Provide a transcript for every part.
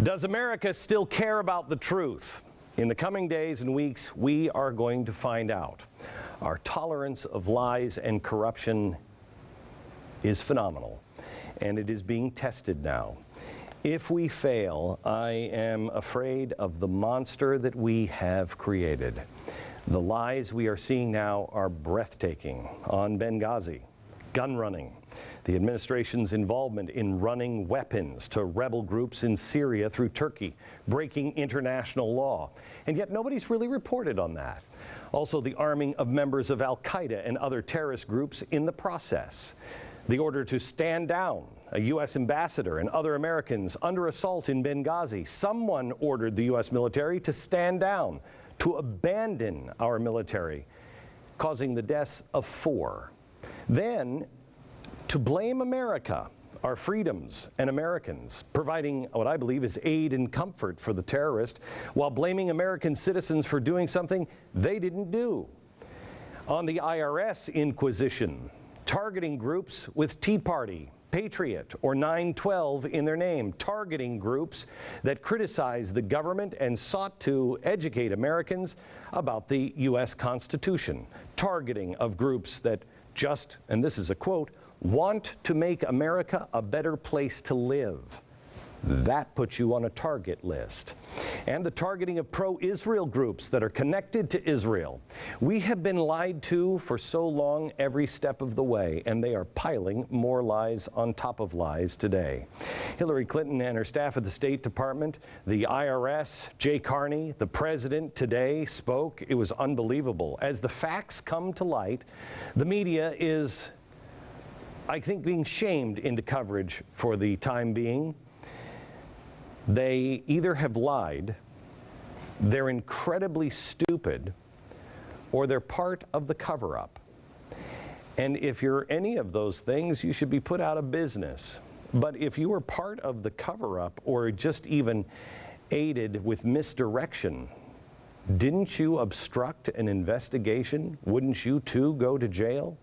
Does America still care about the truth? In the coming days and weeks, we are going to find out. Our tolerance of lies and corruption is phenomenal, and it is being tested now. If we fail, I am afraid of the monster that we have created. The lies we are seeing now are breathtaking. On Benghazi, gun running, the administration's involvement in running weapons to rebel groups in Syria through Turkey, breaking international law. And yet nobody's really reported on that. Also, the arming of members of Al-Qaeda and other terrorist groups in the process. The order to stand down a U.S. ambassador and other Americans under assault in Benghazi. Someone ordered the U.S. military to stand down, to abandon our military, causing the deaths of 4. Then, to blame America, our freedoms and Americans, providing what I believe is aid and comfort for the terrorist, while blaming American citizens for doing something they didn't do. On the IRS inquisition, targeting groups with Tea Party, Patriot, or 9/12 in their name, targeting groups that criticize the government and sought to educate Americans about the U.S. Constitution, targeting of groups that just, and this is a quote, want to make America a better place to live. That puts you on a target list. And the targeting of pro-Israel groups that are connected to Israel. We have been lied to for so long every step of the way, and they are piling more lies on top of lies today. Hillary Clinton and her staff at the State Department, the IRS, Jay Carney, the president today spoke. It was unbelievable. As the facts come to light, the media is, I think, being shamed into coverage for the time being. They either have lied, they're incredibly stupid, or they're part of the cover-up. And if you're any of those things, you should be put out of business. But if you were part of the cover-up or just even aided with misdirection, didn't you obstruct an investigation? Wouldn't you too go to jail?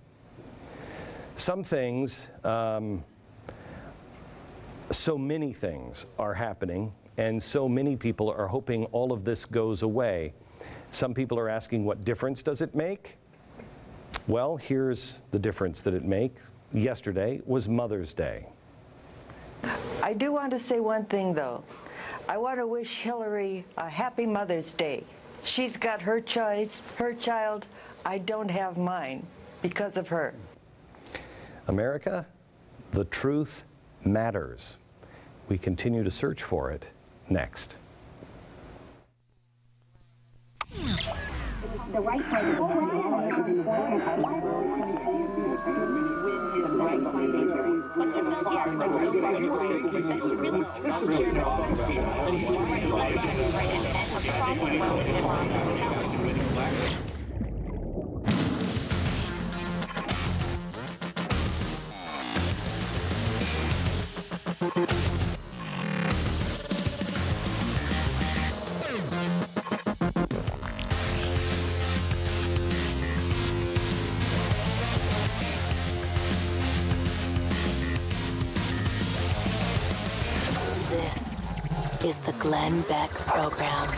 Some things, so many things are happening, and so many people are hoping all of this goes away. Some people are asking, what difference does it make? Well, here's the difference that it makes. Yesterday was Mother's Day. I do want to say one thing, though. I want to wish Hillary a happy Mother's Day. She's got her child. I don't have mine because of her. America, the truth matters. We continue to search for it next. The right side of the is enforcement This is the Glenn Beck Program.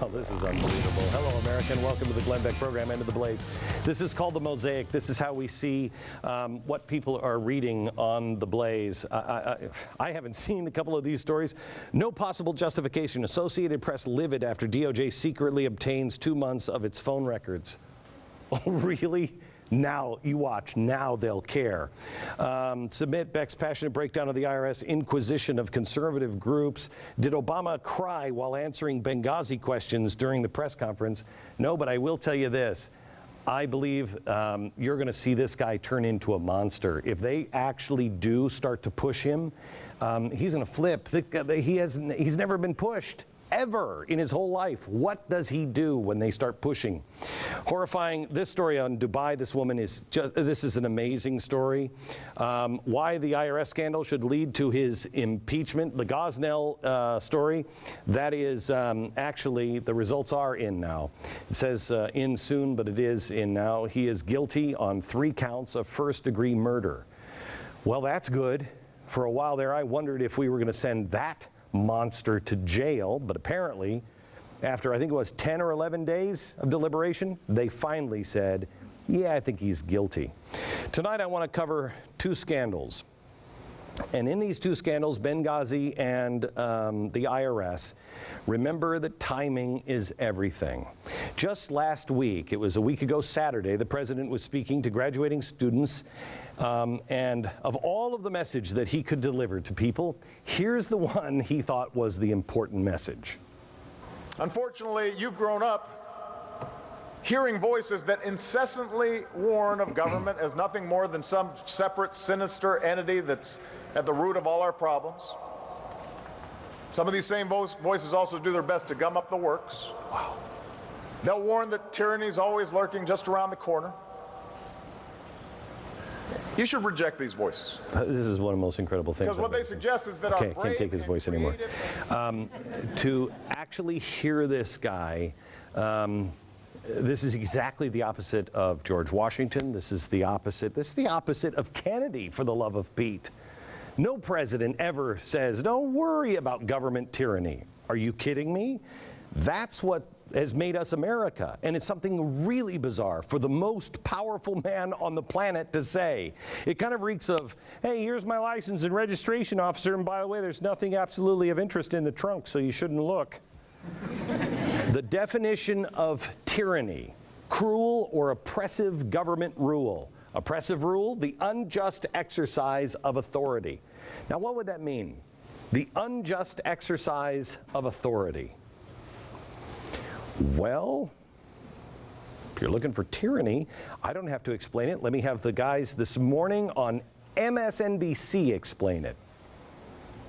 Oh, this is unbelievable. Hello, America, and welcome to the Glenn Beck Program, End of the Blaze. This is called The Mosaic. This is how we see what people are reading on The Blaze. I haven't seen a couple of these stories. No possible justification. Associated Press livid after DOJ secretly obtains 2 months of its phone records. Oh, really? Now, you watch, now they'll care. Submit Beck's passionate breakdown of the IRS inquisition of conservative groups. Did Obama cry while answering Benghazi questions during the press conference? No, but I will tell you this. I believe you're going to see this guy turn into a monster. If they actually do start to push him, he's going to flip. He's never been pushed. Ever in his whole life. What does he do when they start pushing? Horrifying. This story on Dubai, this woman is just, this is an amazing story. Why the IRS scandal should lead to his impeachment. The Gosnell story, that is actually, the results are in now. It says in soon, but it is in now. He is guilty on 3 counts of first-degree murder. Well, that's good. For a while there, I wondered if we were going to send that monster to jail, but apparently, after I think it was 10 or 11 days of deliberation, they finally said, yeah, I think he's guilty. Tonight I want to cover two scandals. And in these two scandals, Benghazi and the IRS, remember that timing is everything. Just last week, it was a week ago Saturday, the president was speaking to graduating students, and of all of the message that he could deliver to people, here's the one he thought was the important message. Unfortunately, you've grown up hearing voices that incessantly warn of government as nothing more than some separate, sinister entity that's at the root of all our problems. Some of these same voices also do their best to gum up the works. Wow. They'll warn that tyranny is always lurking just around the corner. You should reject these voices. This is one of the most incredible things. Because what they suggest is that our brave can't take his voice anymore. To actually hear this guy, this is exactly the opposite of George Washington. This is the opposite of Kennedy, for the love of Pete. No president ever says, don't worry about government tyranny. Are you kidding me? That's what has made us America. And it's something really bizarre for the most powerful man on the planet to say. It kind of reeks of, hey, here's my license and registration, officer, and by the way, there's nothing absolutely of interest in the trunk, so you shouldn't look. The definition of tyranny: cruel or oppressive government rule. Oppressive rule, the unjust exercise of authority. Now, what would that mean? The unjust exercise of authority. Well, if you're looking for tyranny, I don't have to explain it. Let me have the guys this morning on MSNBC explain it.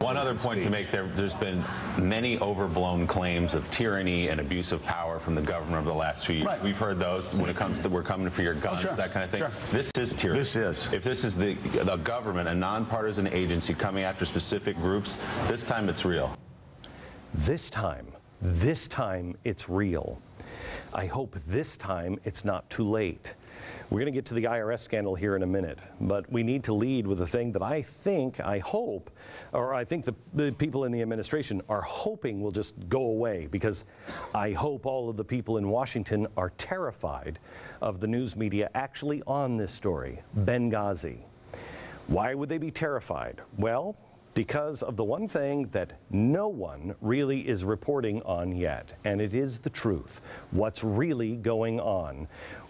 One other point to make, there's been many overblown claims of tyranny and abuse of power from the government over the last few years. Right. We've heard those when it comes to we're coming for your guns, that kind of thing. Sure. This is tyranny. This is. If this is the government, a nonpartisan agency coming after specific groups, this time it's real. This time it's real. I hope this time it's not too late. We're going to get to the IRS scandal here in a minute, but we need to lead with the thing that I think the people in the administration are hoping will just go away, because I hope all of the people in Washington are terrified of the news media actually on this story, Benghazi. Why would they be terrified? Well, because of the one thing that no one really is reporting on yet, and it is the truth. What's really going on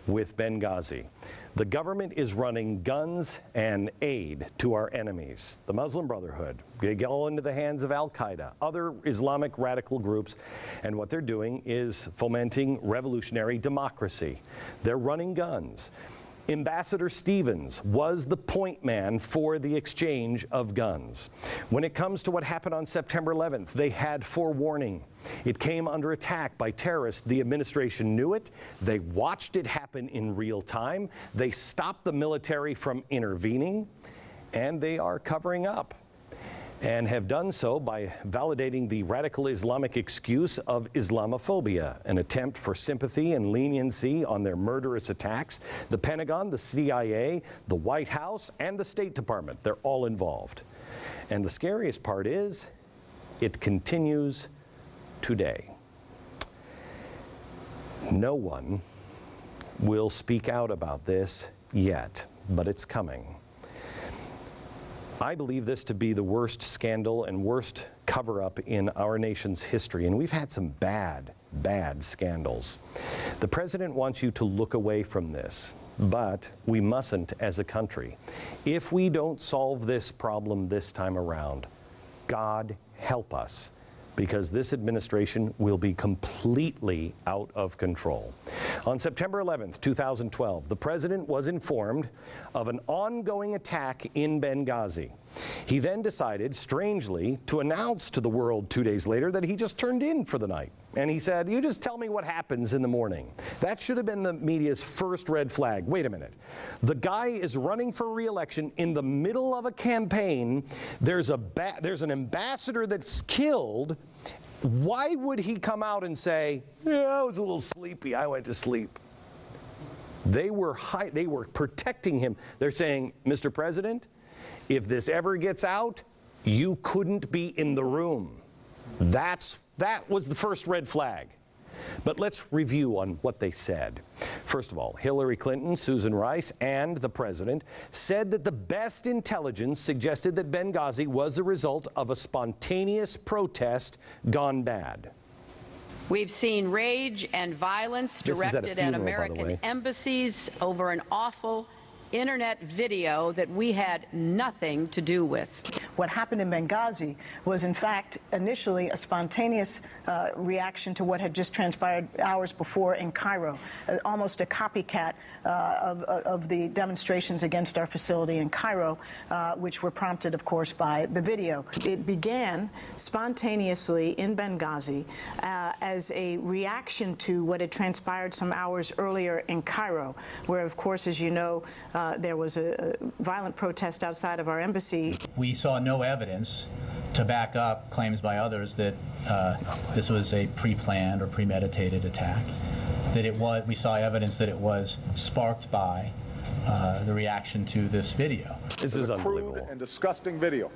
with Benghazi? The government is running guns and aid to our enemies. The Muslim Brotherhood, they go into the hands of Al-Qaeda, other Islamic radical groups, and what they're doing is fomenting revolutionary democracy. They're running guns. Ambassador Stevens was the point man for the exchange of guns. When it comes to what happened on September 11th, they had forewarning. It came under attack by terrorists. The administration knew it. They watched it happen in real time. They stopped the military from intervening, and they are covering up, and have done so by validating the radical Islamic excuse of Islamophobia, an attempt for sympathy and leniency on their murderous attacks. The Pentagon, the CIA, the White House, and the State Department, they're all involved. And the scariest part is, it continues today. No one will speak out about this yet, but it's coming. I believe this to be the worst scandal and worst cover-up in our nation's history, and we've had some bad scandals. The president wants you to look away from this, but we mustn't as a country. If we don't solve this problem this time around, God help us, because this administration will be completely out of control. On September 11th, 2012, the president was informed of an ongoing attack in Benghazi. He then decided, strangely, to announce to the world 2 days later that he just turned in for the night. And he said, you just tell me what happens in the morning. That should have been the media's first red flag. Wait a minute. The guy is running for re-election in the middle of a campaign. There's an ambassador that's killed. Why would he come out and say, yeah, I was a little sleepy, I went to sleep? They were protecting him. They're saying, Mr. President, if this ever gets out, you couldn't be in the room. That was the first red flag. But let's review on what they said. First of all, Hillary Clinton, Susan Rice, and the president said that the best intelligence suggested that Benghazi was the result of a spontaneous protest gone bad. We've seen rage and violence directed at American embassies over an awful internet video that we had nothing to do with. What happened in Benghazi was, in fact, initially a spontaneous reaction to what had just transpired hours before in Cairo, almost a copycat of the demonstrations against our facility in Cairo, which were prompted, of course, by the video. It began spontaneously in Benghazi as a reaction to what had transpired some hours earlier in Cairo, where, of course, as you know, there was a violent protest outside of our embassy. We saw no evidence to back up claims by others that this was a pre-planned or premeditated attack. That we saw evidence that it was sparked by the reaction to this video. This is unbelievable. Crude and disgusting video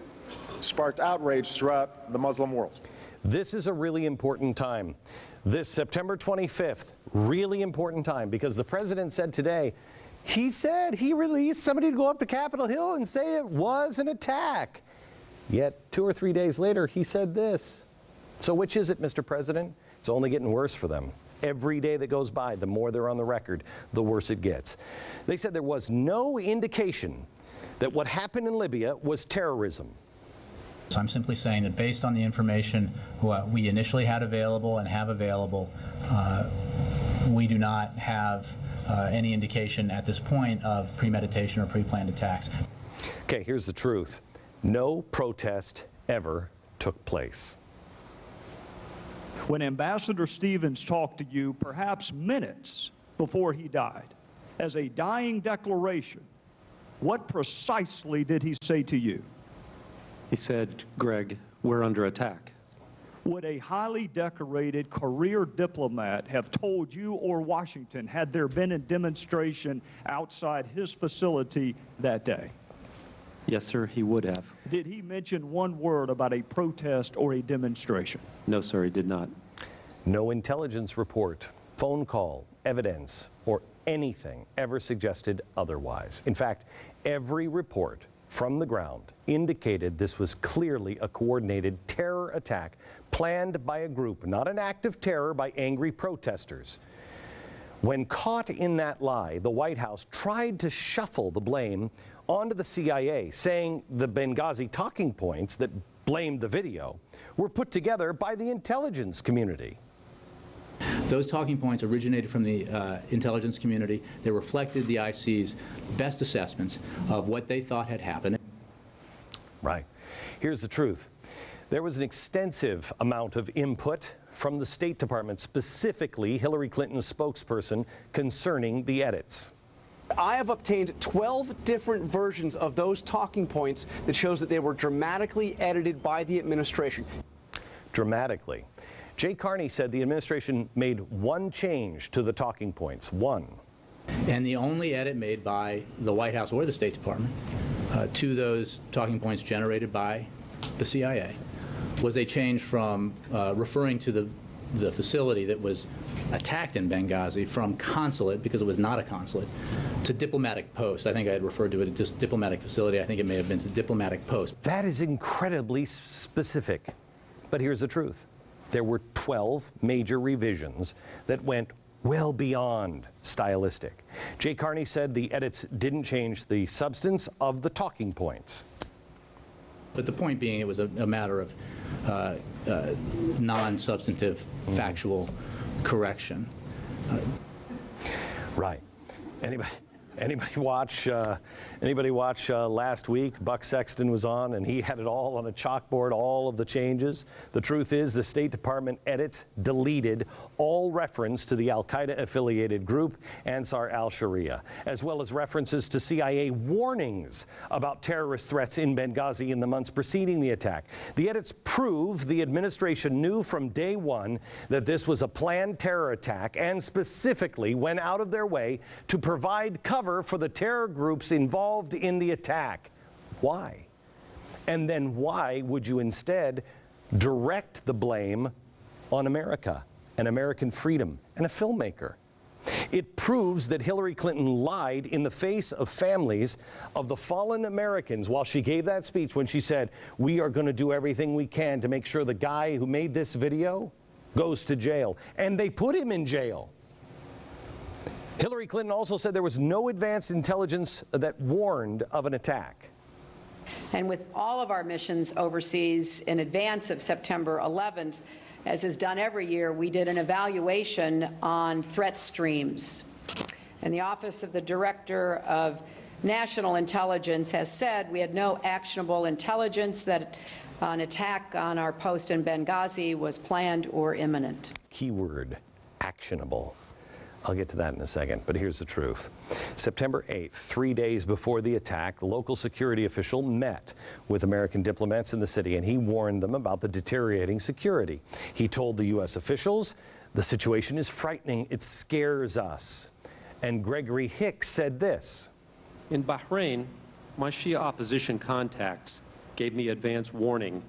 sparked outrage throughout the Muslim world. This is a really important time. This September 25th, really important time, because the president said today, he said he released somebody to go up to Capitol Hill and say it was an attack. Yet 2 or 3 days later, he said this. So which is it, Mr. President? It's only getting worse for them. Every day that goes by, the more they're on the record, the worse it gets. They said there was no indication that what happened in Libya was terrorism. So I'm simply saying that based on the information we initially had available and have available, we do not have any indication at this point of premeditation or pre-planned attacks. Okay, here's the truth. No protest ever took place. When Ambassador Stevens talked to you, perhaps minutes before he died, as a dying declaration, what precisely did he say to you? He said, Greg, we're under attack. Would a highly decorated career diplomat have told you or Washington had there been a demonstration outside his facility that day? Yes, sir, he would have. Did he mention one word about a protest or a demonstration? No, sir, he did not. No intelligence report, phone call, evidence, or anything ever suggested otherwise. In fact, every report from the ground indicated this was clearly a coordinated terror attack planned by a group, not an act of terror by angry protesters. When caught in that lie, the White House tried to shuffle the blame onto the CIA, saying the Benghazi talking points that blamed the video were put together by the intelligence community. Those talking points originated from the intelligence community. They reflected the IC's best assessments of what they thought had happened. Right. Here's the truth. There was an extensive amount of input from the State Department, specifically Hillary Clinton's spokesperson, concerning the edits. I have obtained 12 different versions of those talking points that shows that they were dramatically edited by the administration. Dramatically. Jay Carney said the administration made one change to the talking points, one. And the only edit made by the White House or the State Department to those talking points generated by the CIA was a change from referring to the facility that was attacked in Benghazi from consulate, because it was not a consulate, to diplomatic post. I think I had referred to it as just diplomatic facility. I think it may have been to diplomatic post. That is incredibly specific. But here's the truth. There were 12 major revisions that went well beyond stylistic. Jay Carney said the edits didn't change the substance of the talking points. But the point being, it was a matter of non-substantive factual correction. Right. Anybody watch last week? Buck Sexton was on, and he had it all on a chalkboard, all of the changes. The truth is, the State Department edits deleted all reference to the al-Qaeda-affiliated group Ansar al-Sharia, as well as references to CIA warnings about terrorist threats in Benghazi in the months preceding the attack. The edits prove the administration knew from day one that this was a planned terror attack, and specifically went out of their way to provide cover for the terror groups involved in the attack. Why? And then why would you instead direct the blame on America and American freedom and a filmmaker. It proves that Hillary Clinton lied in the face of families of the fallen Americans while she gave that speech when she said, we are going to do everything we can to make sure the guy who made this video goes to jail. And they put him in jail. Hillary Clinton also said there was no advanced intelligence that warned of an attack. And with all of our missions overseas in advance of September 11th, as is done every year, we did an evaluation on threat streams. And the Office of the Director of National Intelligence has said we had no actionable intelligence that an attack on our post in Benghazi was planned or imminent. Keyword, actionable. I'll get to that in a second, but here's the truth. September 8th, 3 days before the attack, the local security official met with American diplomats in the city, and he warned them about the deteriorating security. He told the U.S. officials, the situation is frightening, it scares us. And Gregory Hicks said this. In Bahrain, my Shia opposition contacts gave me advance warning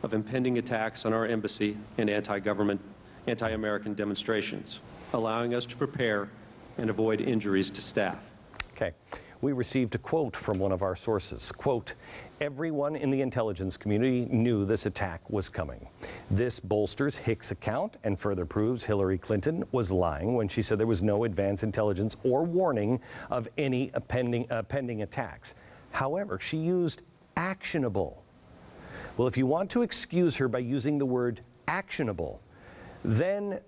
of impending attacks on our embassy and anti-government, anti-American demonstrations, allowing us to prepare and avoid injuries to staff. Okay. We received a quote from one of our sources. Quote, everyone in the intelligence community knew this attack was coming. This bolsters Hicks' account and further proves Hillary Clinton was lying when she said there was no advance intelligence or warning of any pending attacks. However, she used actionable. Well, if you want to excuse her by using the word actionable, then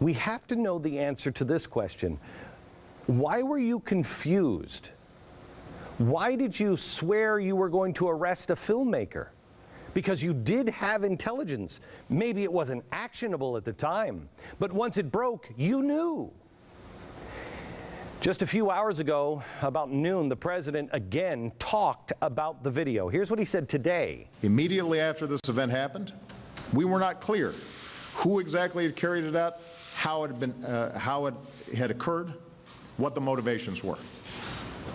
we have to know the answer to this question. Why were you confused? Why did you swear you were going to arrest a filmmaker? Because you did have intelligence. Maybe it wasn't actionable at the time, but once it broke, you knew. Just a few hours ago, about noon, the president again talked about the video. Here's what he said today. Immediately after this event happened, we were not clear who exactly had carried it out, how it had occurred, what the motivations were.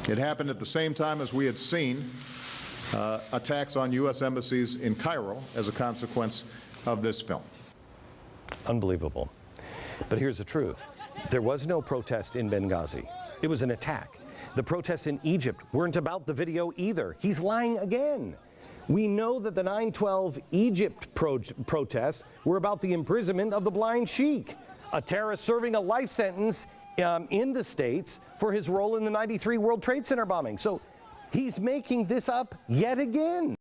It happened at the same time as we had seen attacks on U.S. embassies in Cairo as a consequence of this film. Unbelievable. But here's the truth. There was no protest in Benghazi. It was an attack. The protests in Egypt weren't about the video either. He's lying again. We know that the 9/12 Egypt protests were about the imprisonment of the blind sheik, a terrorist serving a life sentence in the States for his role in the '93 World Trade Center bombing. So he's making this up yet again.